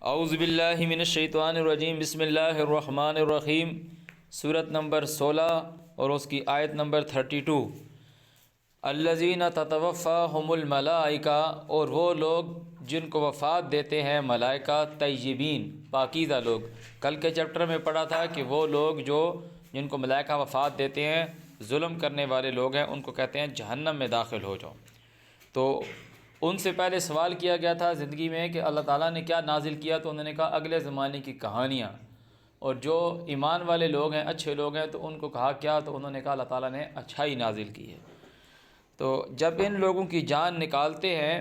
اعوذ باللہ من الشیطان الرجیم، بسم اللہ الرحمن الرحیم۔ سورت نمبر 16 اور اس کی آیت نمبر 32۔ الذین تتوفاہم الملائکہ، اور وہ لوگ جن کو وفات دیتے ہیں ملائکہ، طیبین، پاکیزہ لوگ۔ کل کے چیپٹر میں پڑھا تھا کہ وہ لوگ جن کو ملائکہ وفات دیتے ہیں، ظلم کرنے والے لوگ ہیں، ان کو کہتے ہیں جہنم میں داخل ہو جاؤ۔ تو ان سے پہلے سوال کیا گیا تھا زندگی میں کہ اللہ تعالیٰ نے کیا نازل کیا، تو انہوں نے کہا اگلے زمانے کی کہانیاں۔ اور جو ایمان والے لوگ ہیں، اچھے لوگ ہیں، تو ان کو کہا کیا، تو انہوں نے کہا اللہ تعالیٰ نے اچھائی نازل کی ہے۔ تو جب ان لوگوں کی جان نکالتے ہیں،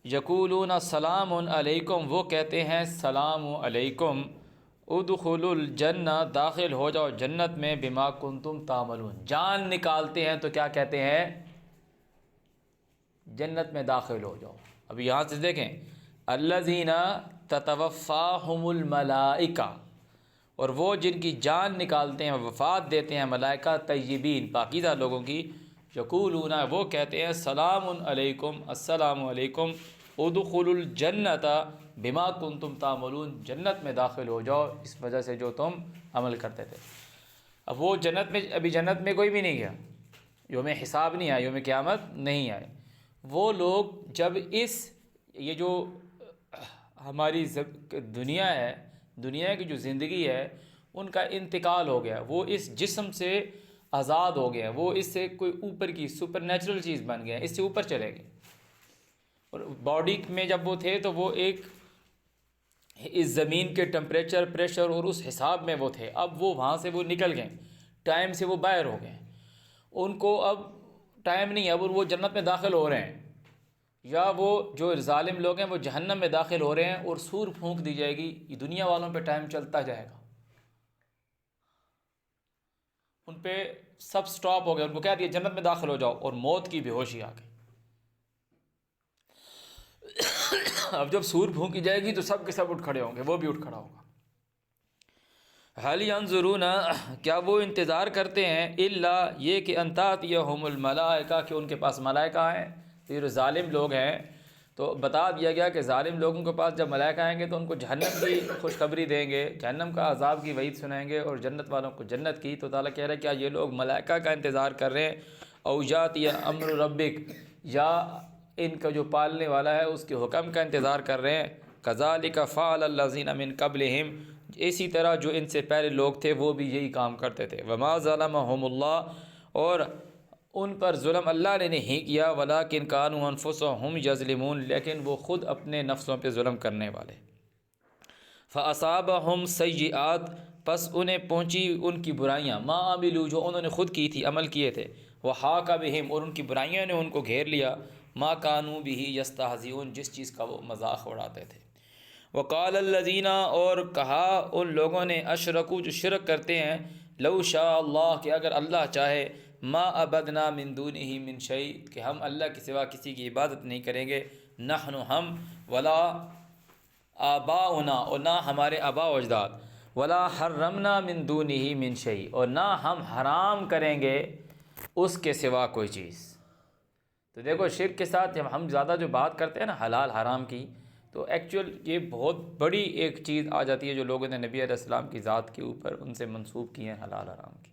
یقولون سلام علیکم، وہ کہتے ہیں سلام علیکم، ادخلوا الجنہ، داخل ہو جاؤ جنت میں، بما کنتم تعملون۔ جان نکالتے ہیں تو کیا کہتے ہیں؟ جنت میں داخل ہو جاؤ۔ اب یہاں سے دیکھیں، الذین تتوفاہم الملائکہ، اور وہ جن کی جان نکالتے ہیں، وفات دیتے ہیں ملائکہ، طیبین، پاکیزہ لوگوں کی، یقولون، وہ کہتے ہیں سلام علیکم، السلام علیکم، ادخلوا الجنۃ بما کنتم تعملون، جنت میں داخل ہو جاؤ اس وجہ سے جو تم عمل کرتے تھے۔ اب وہ جنت میں، ابھی جنت میں کوئی بھی نہیں گیا، یوم حساب نہیں آئے، یوم قیامت نہیں آئے۔ وہ لوگ جب یہ جو ہماری دنیا ہے، دنیا کی جو زندگی ہے، ان کا انتقال ہو گیا، وہ اس جسم سے آزاد ہو گیا، وہ اس سے کوئی اوپر کی سپر نیچرل چیز بن گیا، اس سے اوپر چلے گئے۔ اور باڈی میں جب وہ تھے تو وہ ایک اس زمین کے ٹمپریچر، پریشر اور اس حساب میں وہ تھے۔ اب وہ وہاں سے وہ نکل گئے، ٹائم سے وہ باہر ہو گئے، ان کو اب ٹائم نہیں ہے، اب وہ جنت میں داخل ہو رہے ہیں، یا وہ جو ظالم لوگ ہیں وہ جہنم میں داخل ہو رہے ہیں، اور سور پھونک دی جائے گی، یہ دنیا والوں پہ ٹائم چلتا جائے گا، ان پہ سب سٹاپ ہو گیا، ان کو کہہ دیا جنت میں داخل ہو جاؤ، اور موت کی بے ہوشی آ گئی۔ اب جب سور پھونکی جائے گی تو سب کے سب اٹھ کھڑے ہوں گے، وہ بھی اٹھ کھڑا ہوگا۔ حل ینظرون، کیا وہ انتظار کرتے ہیں، الا یہ کہ ان تأتیہم الملائکہ، کہ ان کے پاس ملائکہ ہیں۔ تو یہ جو ظالم لوگ ہیں، تو بتا دیا گیا کہ ظالم لوگوں کے پاس جب ملائکہ آئیں گے تو ان کو جہنم کی خوشخبری دیں گے، جہنم کا عذاب کی وعید سنائیں گے، اور جنت والوں کو جنت کی۔ تو تعالیٰ کہہ رہا ہے کیا یہ لوگ ملائکہ کا انتظار کر رہے ہیں، او یاتی امر ربک، یا ان کا جو پالنے والا ہے اس کے حکم کا انتظار کر رہے ہیں۔ کذالک فعل الذین من قبلہم، اسی طرح جو ان سے پہلے لوگ تھے وہ بھی یہی کام کرتے تھے۔ وما ظلمہم اللہ، اور ان پر ظلم اللہ نے نہیں کیا، ولکن کانوا انفسہم یظلمون، لیکن وہ خود اپنے نفسوں پہ ظلم کرنے والے۔ فاصابہم سیئات، پس انہیں پہنچی ان کی برائیاں، ما عملوا، جو انہوں نے خود کی تھی، عمل کیے تھے، وحاق بہم، اور ان کی برائیوں نے ان کو گھیر لیا، ما کانوا بہ یستہزئون، جس چیز کا وہ مذاق اڑاتے تھے۔ وقال الذین، اور کہا ان لوگوں نے، اشرکوا، جو شرک کرتے ہیں، لو شاء اللہ، کہ اگر اللہ چاہے، ما عبدنا من دونہ من شیء، کہ ہم اللہ کے سوا کسی کی عبادت نہیں کریں گے، نحن، ہم، ولا آباؤنا، اور نہ ہمارے آباء و اجداد، ولا حرمنا من دونہ من شیء، اور نہ ہم حرام کریں گے اس کے سوا کوئی چیز۔ تو دیکھو، شرک کے ساتھ جب ہم زیادہ جو بات کرتے ہیں نا حلال حرام کی، تو ایکچوئل یہ بہت بڑی ایک چیز آ جاتی ہے جو لوگوں نے نبی علیہ السلام کی ذات کے اوپر ان سے منسوب کی ہیں، حلال حرام کی۔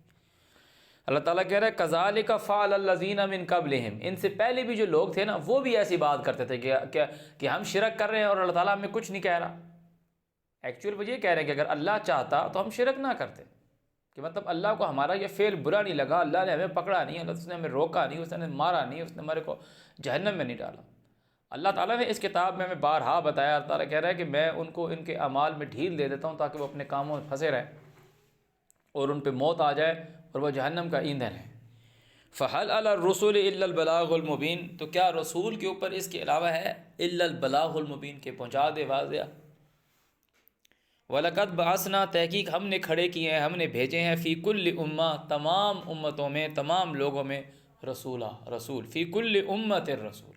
اللہ تعالیٰ کہہ رہا ہے کذالک فعل الذین من قبلہم، ان سے پہلے بھی جو لوگ تھے نا وہ بھی ایسی بات کرتے تھے کہ ہم شرک کر رہے ہیں اور اللہ تعالیٰ ہمیں کچھ نہیں کہہ رہا۔ ایکچوئل وہ یہ کہہ رہے ہیں کہ اگر اللہ چاہتا تو ہم شرک نہ کرتے، کہ مطلب اللہ کو ہمارا یہ فعل برا نہیں لگا، اللہ نے ہمیں پکڑا نہیں، اس نے ہمیں روکا نہیں، اس نے مارا نہیں، اس نے ہمارے کو جہنم میں نہیں ڈالا۔ اللہ تعالیٰ نے اس کتاب میں ہمیں بارہا بتایا، اللہ تعالیٰ کہہ رہا ہے کہ میں ان کو ان کے اعمال میں ڈھیل دے دیتا ہوں تاکہ وہ اپنے کاموں میں پھنسے رہیں اور ان پہ موت آ جائے اور وہ جہنم کا ایندھن ہے۔ فَهَلْ عَلَى الرُّسُلِ إِلَّا الْبَلَاغُ الْمُبِينُ، تو کیا رسول کے اوپر اس کے علاوہ ہے إِلَّا الْبَلَاغُ الْمُبِينُ، کہ پہنچا دے واضح۔ وَلَقَدْ بَعَثْنَا، تحقیق ہم نے کھڑے کیے ہیں، ہم نے بھیجے ہیں، فی کل امہ، تمام امتوں میں، تمام لوگوں میں، رسول، فی کل امت رسول۔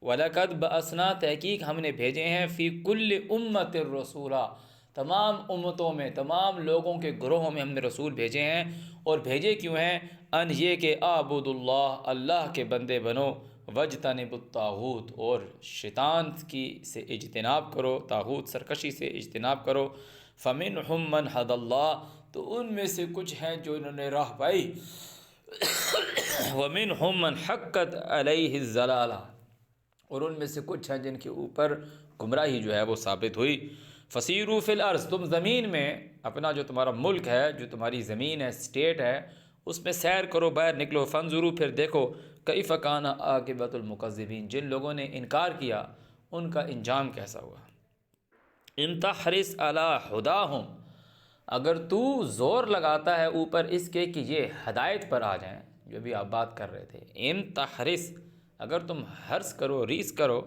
وَلَقَدْ بَعَثْنَا، تحقیق ہم نے بھیجے ہیں، فی کل امت رسولا، تمام امتوں میں، تمام لوگوں کے گروہوں میں ہم نے رسول بھیجے ہیں۔ اور بھیجے کیوں ہیں؟ ان یہ کہ اعبدوا اللہ، اللہ کے بندے بنو، وجتنب الطاغوت، اور شیطان کی سے اجتناب کرو، طاغوت سرکشی سے اجتناب کرو۔ فمنہم من ھدی اللہ، تو ان میں سے کچھ ہیں جو انہوں نے راہ پائی، ومنہم من حقت علیہ الضلالہ، اور ان میں سے کچھ ہیں جن کے اوپر گمراہی جو ہے وہ ثابت ہوئی۔ فسیروا فی الارض، تم زمین میں اپنا جو تمہارا ملک ہے، جو تمہاری زمین ہے، اسٹیٹ ہے، اس میں سیر کرو، باہر نکلو۔ فانظروا، پھر دیکھو، کیف کان عاقبۃ المکذبین، جن لوگوں نے انکار کیا ان کا انجام کیسا ہوا۔ ان تحرص علی ھداھم، اگر تو زور لگاتا ہے اوپر اس کے کہ یہ ہدایت پر آ جائیں، جو بھی آپ بات کر رہے تھے، ان تحرص، اگر تم حرص کرو، ریس کرو،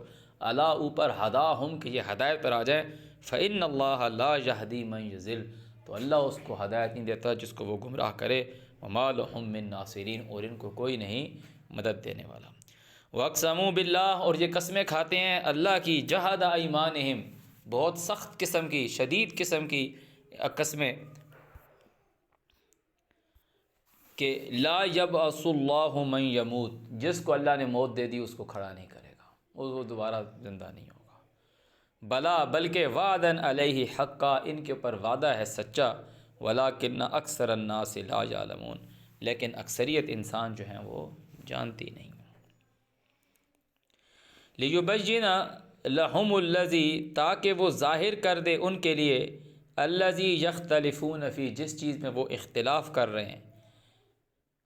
علی اوپر ھداھم کہ یہ ہدایت پر آ جائیں، فإن اللہ لا یہدی من یضل، تو اللہ اس کو ہدایت نہیں دیتا جس کو وہ گمراہ کرے۔ وما لہم من ناصرین، اور ان کو کوئی نہیں مدد دینے والا۔ واقسموا باللہ، اور یہ قسمیں کھاتے ہیں اللہ کی، جہد ایمانہم، بہت سخت قسم کی، شدید قسم کی قسمیں، کہ لا یبعث اللہ من یموت، جس کو اللہ نے موت دے دی اس کو کھڑا نہیں کرے گا، وہ دوبارہ زندہ نہیں ہوگا۔ بلا، بلکہ وعدن علیہ حقا، ان کے اوپر وعدہ ہے سچا، ولکن اکثر الناس لا یعلمون، لیکن اکثریت انسان جو ہیں وہ جانتی نہیں۔ لیبین لہم الذی، تاکہ وہ ظاہر کر دے ان کے لیے، الذی یختلفون فی، جس چیز میں وہ اختلاف کر رہے ہیں،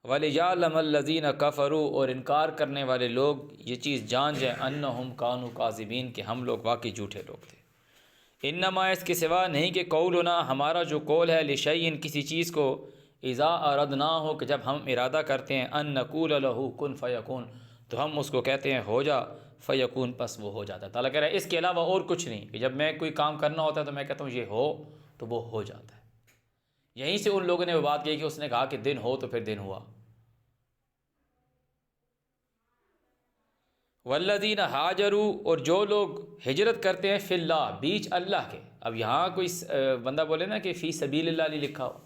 ولیعلم الذین کفروا، اور انکار کرنے والے لوگ یہ چیز جان جائیں، انہم کانوا کاذبین، کہ ہم لوگ واقعی جھوٹے لوگ تھے۔ انما، اس کے سوا نہیں، کہ قولنا، ہمارا جو قول ہے، لشیء، کسی چیز کو، اذا اردناہ، کہ جب ہم ارادہ کرتے ہیں، ان نقول لہ کن فیکون، تو ہم اس کو کہتے ہیں ہو جا، فیکون، پس وہ ہو جاتا ہے۔ تعالیٰ کہہ رہا ہے اس کے علاوہ اور کچھ نہیں، کہ جب میں کوئی کام کرنا ہوتا ہے تو میں کہتا ہوں یہ ہو، تو وہ ہو جاتا ہے۔ یہیں سے ان لوگوں نے وہ بات کہی کہ اس نے کہا کہ دن ہو تو پھر دن ہوا۔ والذین ہاجروا، اور جو لوگ ہجرت کرتے ہیں، فی اللہ، بیچ اللہ کے، اب یہاں کوئی بندہ بولے نا کہ فی سبیل اللہ نہیں لکھا ہو،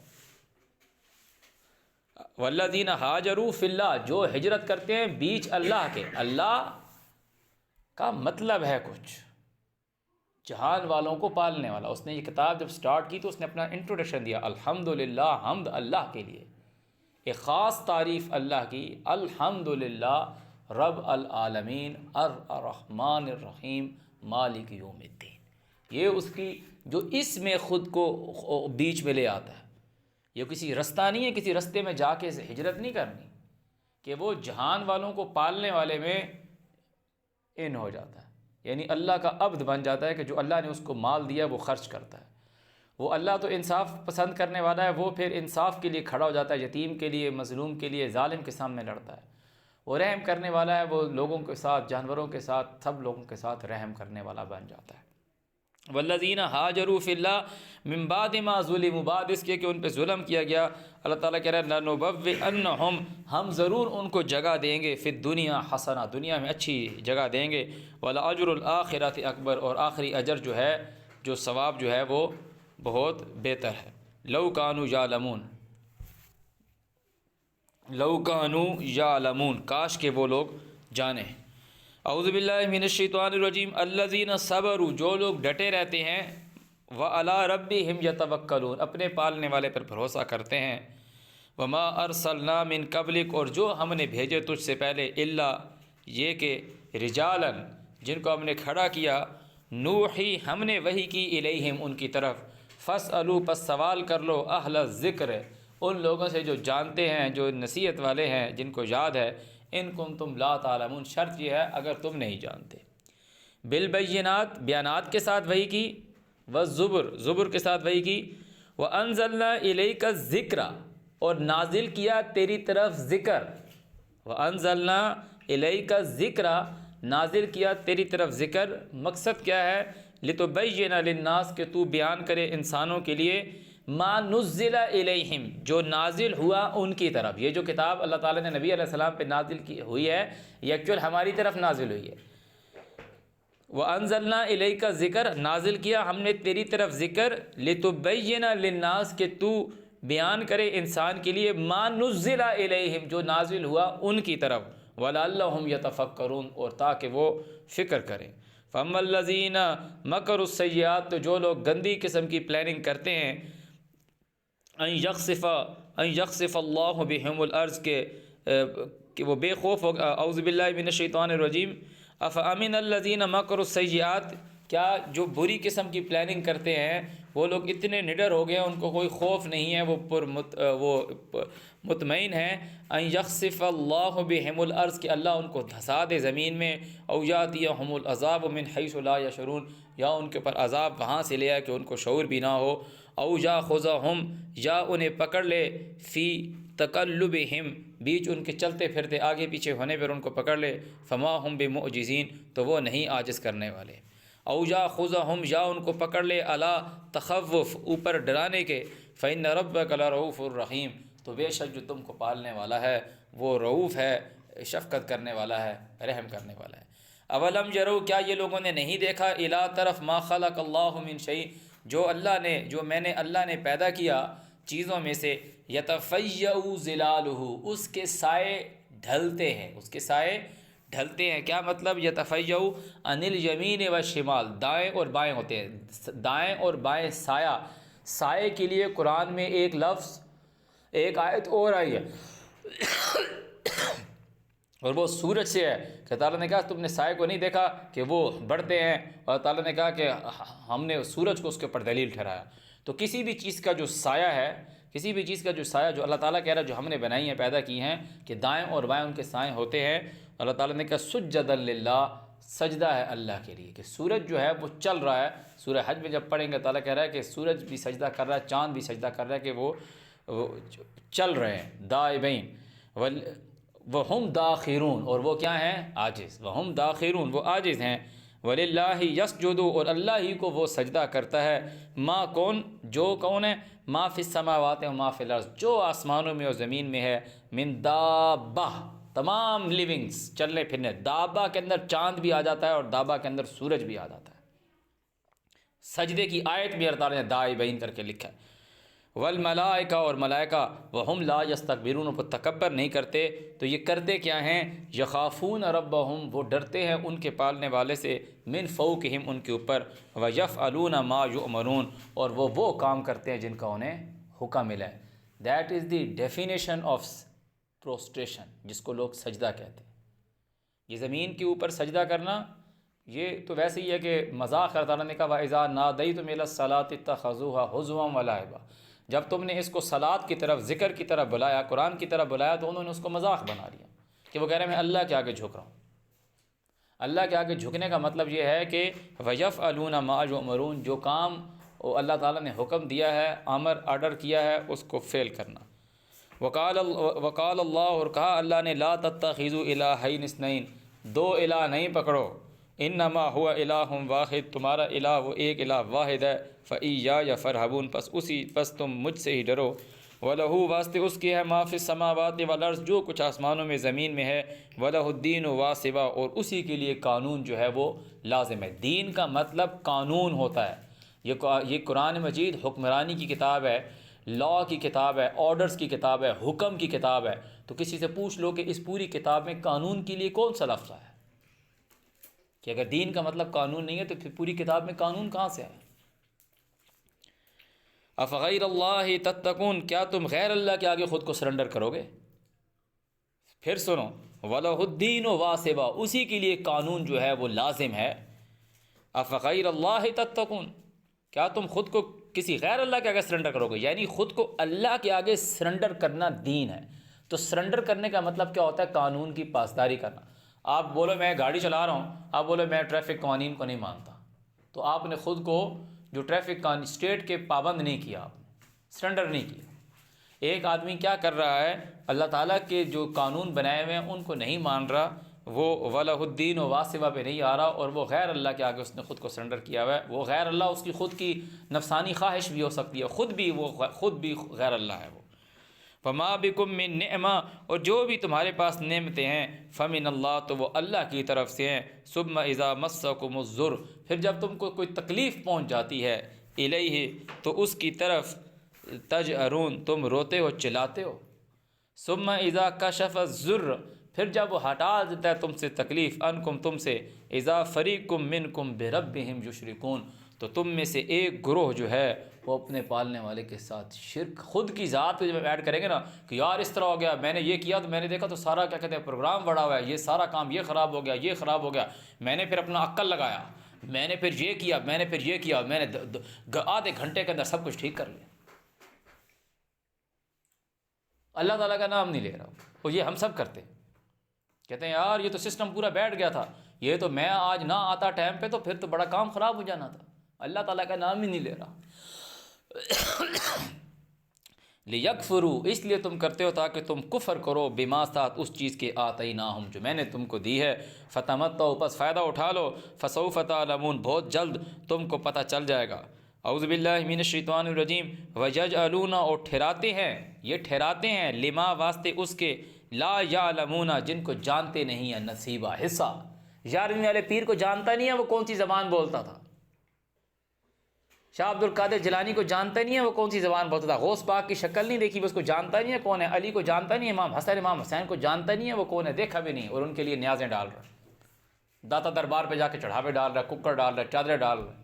والذین ہاجروا فی اللہ، جو ہجرت کرتے ہیں بیچ اللہ کے، اللہ کا مطلب ہے کچھ، جہان والوں کو پالنے والا۔ اس نے یہ کتاب جب سٹارٹ کی تو اس نے اپنا انٹروڈکشن دیا، الحمدللہ، حمد اللہ کے لیے، ایک خاص تعریف اللہ کی، الحمدللہ رب العالمین الرحمن الرحیم مالک یوم الدین۔ یہ اس کی جو اس میں خود کو بیچ میں لے آتا ہے، یہ کسی رستہ نہیں ہے، کسی رستے میں جا کے ہجرت نہیں کرنی، کہ وہ جہان والوں کو پالنے والے میں ان ہو جاتا ہے، یعنی اللہ کا عبد بن جاتا ہے، کہ جو اللہ نے اس کو مال دیا وہ خرچ کرتا ہے۔ وہ اللہ تو انصاف پسند کرنے والا ہے، وہ پھر انصاف کے لیے کھڑا ہو جاتا ہے، یتیم کے لیے، مظلوم کے لیے، ظالم کے سامنے لڑتا ہے۔ وہ رحم کرنے والا ہے، وہ لوگوں کے ساتھ، جانوروں کے ساتھ، سب لوگوں کے ساتھ رحم کرنے والا بن جاتا ہے۔ والذین ہاجروا فی اللہ من بعد ما ظلموا، بعد اس کے کہ ان پہ ظلم کیا گیا، اللہ تعالیٰ کہہ رہا ہے لنبوئنہم، ہم ضرور ان کو جگہ دیں گے، فی الدنیا حسنہ، دنیا میں اچھی جگہ دیں گے، ولاجر الآخرۃ اکبر، اور آخری اجر جو ہے، جو ثواب جو ہے وہ بہت بہتر ہے۔ لو کانوا یعلمون، لو کانوا یعلمون، کاش کہ وہ لوگ جانیں۔ اعوذ باللہ من الشیطان الرجیم، الذین صبروا، جو لوگ ڈٹے رہتے ہیں، وعلی ربہم یتوکلون، اپنے پالنے والے پر بھروسہ کرتے ہیں، وما ارسلنا من قبلک، اور جو ہم نے بھیجے تجھ سے پہلے، الا یہ کہ رجالا، جن کو ہم نے کھڑا کیا، نوحی، ہم نے وحی کی، الیہم، ان کی طرف، فاسألوا، پس سوال کر لو، اہل الذکر، ان لوگوں سے جو جانتے ہیں، جو نصیحت والے ہیں، جن کو یاد ہے، ان کنتم لا تعلمون، شرط یہ ہے اگر تم نہیں جانتے، بالبینات، بیانات کے ساتھ وحی کی، والزبر، زبر کے ساتھ وحی کی، وانزلنا الیک الذکر، اور نازل کیا تیری طرف ذکر، وانزلنا الیک الذکر، نازل کیا تیری طرف ذکر، مقصد کیا ہے، لتبین للناس، کہ تو بیان کرے انسانوں کے لیے، ما نزل الیہم، جو نازل ہوا ان کی طرف۔ یہ جو کتاب اللہ تعالیٰ نے نبی علیہ السلام پہ نازل کی ہوئی ہے، یہ ایکچوئل ہماری طرف نازل ہوئی ہے۔ وَأَنزَلْنَا إِلَيْكَ الذِّكْرَ، نازل کیا ہم نے تیری طرف ذکر، لِتُبَيِّنَ لِلنَّاسِ، کہ تو بیان کرے انسان کے لیے، ما نزل الیہم، جو نازل ہوا ان کی طرف، وَلَعَلَّهُمْ يَتَفَكَّرُونَ، اور تاکہ وہ فکر کریں۔ فَأَمَّا الَّذِينَ مَكَرُوا السَّيِّئَاتِ، تو جو لوگ گندی قسم کی پلاننگ کرتے ہیں، ان یخسف اللہ بہم الارض، کہ وہ بے خوف ہو، اعوذ باللہ من الشیطان الرجیم، افامن الذین مکروا السیئات، کیا جو بری قسم کی پلاننگ کرتے ہیں وہ لوگ اتنے نڈر ہو گئے ہیں، ان کو کوئی خوف نہیں ہے، وہ مطمئن ہیں، ان یخسف اللہ بہم الارض، کہ اللہ ان کو دھسا دے زمین میں، او یاتیہم العذاب من حیث لا یشعرون، یا ان کے اوپر عذاب وہاں سے لے آئے کہ ان کو شعور بھی نہ ہو، او یاخذہم، یا انہیں پکڑ لے، فی تقلبہم، بیچ ان کے چلتے پھرتے آگے پیچھے ہونے پر ان کو پکڑ لے، فما ہم بمعجزین، تو وہ نہیں عاجز کرنے والے، او یاخذہم، یا ان کو پکڑ لے، علی تخوف، اوپر ڈرانے کے، فإن ربک لرؤوف الرحیم، تو بے شک جو تم کو پالنے والا ہے وہ رؤوف ہے، شفقت کرنے والا ہے، رحم کرنے والا ہے۔ اولم یروا، کیا یہ لوگوں نے نہیں دیکھا، الی طرف، ما خلق اللہ من شیء، جو میں نے اللہ نے پیدا کیا چیزوں میں سے، یتفیأ ظلالہ، اس کے سائے ڈھلتے ہیں، اس کے سائے ڈھلتے ہیں، کیا مطلب، یتفیأ عن الیمین والشمال، دائیں اور بائیں ہوتے ہیں، دائیں اور بائیں سایہ، سائے کے لیے قرآن میں ایک لفظ، ایک آیت اور آئی ہے اور وہ سورج سے ہے، کہ تعالیٰ نے کہا تم نے سائے کو نہیں دیکھا کہ وہ بڑھتے ہیں، اور تعالیٰ نے کہا کہ ہم نے سورج کو اس کے اوپر دلیل ٹھہرایا۔ تو کسی بھی چیز کا جو سایہ ہے، کسی بھی چیز کا جو سایہ، جو اللہ تعالیٰ کہہ رہا ہے جو ہم نے بنائی ہیں، پیدا کی ہیں، کہ دائیں اور بائیں ان کے سائے ہوتے ہیں، اللہ تعالیٰ نے کہا سجدا للہ، سجدہ ہے اللہ کے لیے، کہ سورج جو ہے وہ چل رہا ہے، سورہ حج میں جب پڑھیں گے تعالیٰ کہہ رہا ہے کہ سورج بھی سجدہ کر رہا ہے، چاند بھی سجدہ کر رہا ہے، کہ وہ چل رہے ہیں، دائبین، وہم داخرون، اور وہ کیا ہیں، عاجز، وہم داخرون، وہ عاجز ہیں، وللہ یسجد، اور اللہ ہی کو وہ سجدہ کرتا ہے، ما کون ہے، ما فی السماوات و ما فی الارض، جو آسمانوں میں اور زمین میں ہے، من دابہ، تمام لیونگز، چلنے پھرنے، دابہ کے اندر چاند بھی آ جاتا ہے اور دابہ کے اندر سورج بھی آ جاتا ہے، سجدے کی آیت بھی اللہ تعالیٰ نے دائبین کر کے لکھا ہے، والملائکہ، اور ملائکہ، وہم لا یستکبرون، وہ تکبر نہیں کرتے، تو یہ کرتے کیا ہیں، یخافون ربہم، وہ ڈرتے ہیں ان کے پالنے والے سے، من فوقہم، ان کے اوپر، ویفعلون ما یؤمرون، اور وہ کام کرتے ہیں جن کا انہیں حکم ملا ہے۔ That is the definition of prostration, جس کو لوگ سجدہ کہتے ہیں۔ یہ زمین کے اوپر سجدہ کرنا، یہ تو ویسے ہی ہے کہ مذاق ہے، تعالیٰ نے کہا وَإِذَا نَادَيْتُمْ إِلَى الصَّلَاةِ اتَّخَذُوهَا هُزُوًا وَلَعِبًا، جب تم نے اس کو صلاۃ کی طرف، ذکر کی طرف بلایا، قرآن کی طرف بلایا، تو انہوں نے اس کو مذاق بنا لیا، کہ وہ کہہ رہے ہیں میں اللہ کے آگے جھک رہا ہوں۔ اللہ کے آگے جھکنے کا مطلب یہ ہے کہ وَيَفْعَلُونَ مَا يُؤْمَرُونَ، جو کام اللہ تعالیٰ نے حکم دیا ہے، آرڈر کیا ہے، اس کو فعل کرنا۔ وقال اللہ، اور کہا اللہ نے، لا تتخذوا الہین اثنین، دو الہ نہیں پکڑو، انما هو الہ واحد، تمہارا الہ وہ ایک الہ واحد ہے، فإیایا فرحبون، پس تم مجھ سے ہی ڈرو، وَلَهُ، واسطے اس کی ہے، ما فی السماوات والارض، جو کچھ آسمانوں میں زمین میں ہے، وَلَهُ الدین واسبہ، اور اسی کے لیے قانون جو ہے وہ لازم ہے۔ دین کا مطلب قانون ہوتا ہے، یہ قرآن مجید حکمرانی کی کتاب ہے، لا کی کتاب ہے، آرڈرز کی کتاب ہے، حکم کی کتاب ہے۔ تو کسی سے پوچھ لو کہ اس پوری کتاب میں قانون کے لیے کون سا لفظ ہے، کہ اگر دین کا مطلب قانون نہیں ہے تو پھر پوری کتاب میں قانون کہاں سے ہے؟ افغیر اللہ تتقون، کیا تم غیر اللہ کے آگے خود کو سرنڈر کرو گے؟ پھر سنو، وَلَهُ الدِّينُ وَاسِبًا، اسی کے لیے قانون جو ہے وہ لازم ہے۔ افغیر اللہ تتقون، کیا تم خود کو کسی غیر اللہ کے آگے سرنڈر کرو گے؟ یعنی خود کو اللہ کے آگے سرنڈر کرنا دین ہے۔ تو سرنڈر کرنے کا مطلب کیا ہوتا ہے؟ قانون کی پاسداری کرنا۔ آپ بولو میں گاڑی چلا رہا ہوں، آپ بولو میں ٹریفک قوانین کو نہیں مانتا، تو آپ نے خود کو جو ٹریفک اسٹیٹ کے پابند نہیں کیا، آپ نے سرنڈر نہیں کیا۔ ایک آدمی کیا کر رہا ہے، اللہ تعالیٰ کے جو قانون بنائے ہوئے ہیں ان کو نہیں مان رہا، وہ وَلَهُ الدِّينُ وَاسِبًا پہ نہیں آ رہا، اور وہ غیر اللہ کے آگے اس نے خود کو سرنڈر کیا ہوا ہے۔ وہ غیر اللہ اس کی خود کی نفسانی خواہش بھی ہو سکتی ہے، خود بھی غیر اللہ ہے وہ۔ فَمَا بِكُم مِّن نِعْمَةٍ، اور جو بھی تمہارے پاس نعمتیں ہیں، فَمِنَ اللَّهِ، تو وہ اللہ کی طرف سے ہیں۔ ثُمَّ إِذَا مَسَّكُمُ الضُّرُّ، پھر جب تم کو کوئی تکلیف پہنچ جاتی ہے، إِلَيْهِ، تو اس کی طرف، تجأرون، تم روتے ہو، چلاتے ہو۔ ثُمَّ إِذَا كَشَفَ الضُّرَّ، پھر جب وہ ہٹا دیتا ہے تم سے تکلیف انکم تم سے اذا فریقم منکم بربہم یشرکون تو تم میں سے ایک گروہ جو ہے وہ اپنے پالنے والے کے ساتھ شرک خود کی ذات پہ جب ایڈ کریں گے نا کہ یار اس طرح ہو گیا، میں نے یہ کیا تو میں نے دیکھا تو سارا کیا کہتے ہیں پروگرام بڑا ہوا ہے، یہ سارا کام یہ خراب ہو گیا، یہ خراب ہو گیا، میں نے پھر اپنا عقل لگایا، میں نے پھر یہ کیا، میں نے پھر یہ کیا، میں نے آدھے گھنٹے کے اندر سب کچھ ٹھیک کر لیا۔ اللہ تعالیٰ کا نام نہیں لے رہا، اور یہ ہم سب کرتے ہیں، کہتے ہیں یار یہ تو سسٹم پورا بیٹھ گیا تھا، یہ تو میں آج نہ آتا ٹائم پہ تو پھر تو بڑا کام خراب ہو جانا تھا۔ اللہ تعالیٰ کا نام ہی نہیں لے رہا۔ لیکفروا، اس لیے تم کرتے ہو تاکہ تم کفر کرو، بما ساتھ اس چیز کے آتیناہم جو میں نے تم کو دی ہے، فتمتعوا پس فائدہ اٹھا لو، فسوف تعلمون بہت جلد تم کو پتہ چل جائے گا۔ اعوذ باللہ من الشیطان الرجیم ویجعلون، اور ٹھہراتے ہیں، یہ ٹھہراتے ہیں، لما واسطے اس کے، لا یعلمون جن کو جانتے نہیں ہیں، نصیبہ حصہ۔ یارویں والے پیر کو جانتا نہیں ہے وہ کون سی زبان بولتا تھا، شاہ عبد القادر جیلانی کو جانتا نہیں ہے وہ کون سی زبان بولتا تھا، غوث پاک کی شکل نہیں دیکھی بس کو جانتا نہیں ہے کون ہے، علی کو جانتا نہیں ہے، امام حسین کو جانتا نہیں ہے وہ کون ہے، دیکھا بھی نہیں، اور ان کے لیے نیازیں ڈال رہا ہے، داتا دربار پہ جا کے چڑھاوے ڈال رہا ہے، ککڑ ڈال رہا ہے، چادریں ڈال رہا ہے۔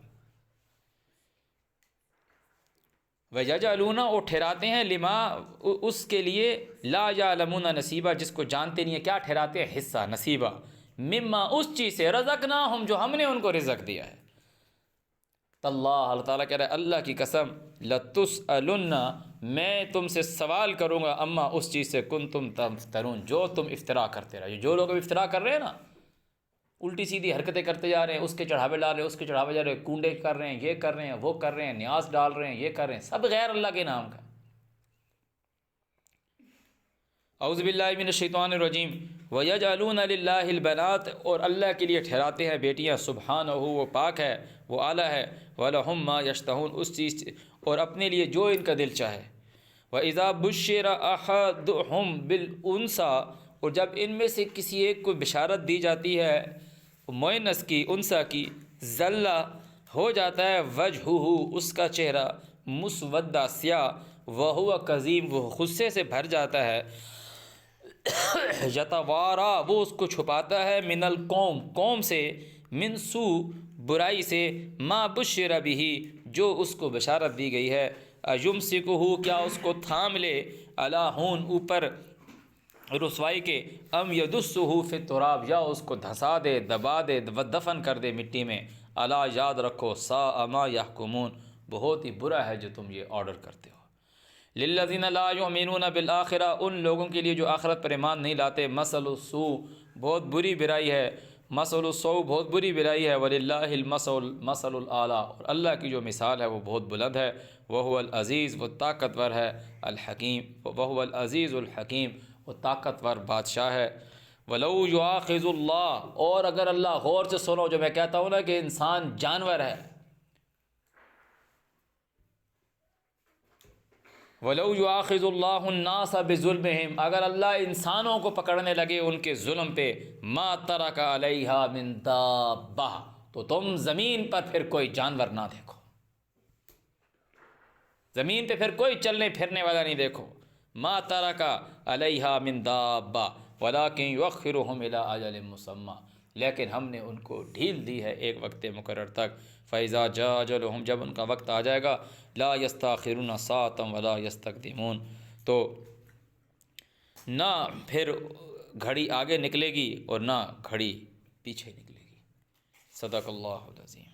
وَيَجْعَلُونَ، اور ٹھہراتے ہیں، لما اس کے لیے، لا یعلمون نصیبہ جس کو جانتے نہیں ہے، کیا ٹھہراتے ہیں؟ حصہ، نصیبہ، مما اس چیز سے، رزقناہم جو ہم نے ان کو رزق دیا ہے۔ اللہ تعالیٰ کہہ رہا ہے اللہ کی قسم، لَتُسْأَلُنَّ میں تم سے سوال کروں گا، اما اس چیز سے کنتم تمفترون جو تم افطرا کرتے رہے، جو لوگ افطرا کر رہے ہیں نا، الٹی سیدھی حرکتیں کرتے جا رہے ہیں، اس کے چڑھاوے ڈال رہے ہیں، اس کے چڑھاوے جا رہے ہیں، کنڈے کر رہے ہیں، یہ کر رہے ہیں، وہ کر رہے ہیں، نیاز ڈال رہے ہیں، یہ کر رہے ہیں، سب غیر اللہ کے نام کا۔ اعوذ باللہ من الشیطان الرجیم وَيَجْعَلُونَ لِلَّهِ الْبَنَاتِ، اور اللہ کے لیے ٹھہراتے ہیں بیٹیاں، سبحانہ وہ پاک ہے، وہ اعلیٰ ہے، وَلَهُمْ مَا يَشْتَهُونَ اس چیز، اور اپنے لیے جو ان کا دل چاہے۔ وَإِذَا بُشِّرَ أَحَدُهُمْ بِالْأُنثَىٰ، اور جب ان میں سے کسی ایک کو بشارت دی جاتی ہے مؤنث کی، انثیٰ کی، ظل ہو جاتا ہے وجہہ اس کا چہرہ، مسودہ سیاہ، وہو کظیم وہ غصے سے بھر جاتا ہے، یتوارا وہ اس کو چھپاتا ہے، من القوم قوم سے، من سوء برائی سے، ما بشر بہ جو اس کو بشارت دی گئی ہے، ایمسکہ کیا اس کو تھام لے، علی ہون اوپر رسوائی کے، ام یدسہ فی التراب یا اس کو دھسا دے، دبا دے، دفن کر دے مٹی میں، الا یاد رکھو، ساء ما یحکمون بہت ہی برا ہے جو تم یہ آرڈر کرتے ہو۔ للذین لا یؤمنون بالآخرہ ان لوگوں کے لیے جو آخرت پر ایمان نہیں لاتے، مثل السوء بہت بری برائی ہے، مثل السوء بہت بری برائی ہے، وللہ المثل الاعلیٰ اور اللہ کی جو مثال ہے وہ بہت بلند ہے، وہو العزیز وہ طاقتور ہے، الحکیم وہو العزیز الحکیم وہ طاقتور بادشاہ ہے۔ وَلَوْ يُؤَاخِذُ اللَّهُ اور اگر اللہ، غور سے سنو جو میں کہتا ہوں نا کہ انسان جانور ہے، وَلَوْ يُؤَاخِذُ اللَّهُ النَّاسَ بِظُلْمِهِمْ اگر اللہ انسانوں کو پکڑنے لگے ان کے ظلم پہ، مَا تَرَكَ عَلَيْهَا مِن دَابَّةٍ تو تم زمین پر پھر کوئی جانور نہ دیکھو، زمین پہ پھر کوئی چلنے پھرنے والا نہیں دیکھو، مَا تَرَكَ عَلَيْهَا مِن دَابَّةٍ وَلَكِنْ يُؤَخِّرُهُمْ إِلَىٰ أَجَلٍ مُّسَمًّى لیکن ہم نے ان کو ڈھیل دی ہے ایک وقت مقرر تک، فَإِذَا جَاءَ أَجَلُهُمْ جب ان کا وقت آ جائے گا، لَا يَسْتَأْخِرُونَ سَاعَةً وَلَا يَسْتَقْدِمُونَ تو نہ پھر گھڑی آگے نکلے گی اور نہ گھڑی پیچھے نکلے گی۔ صدق اللہ العظیم۔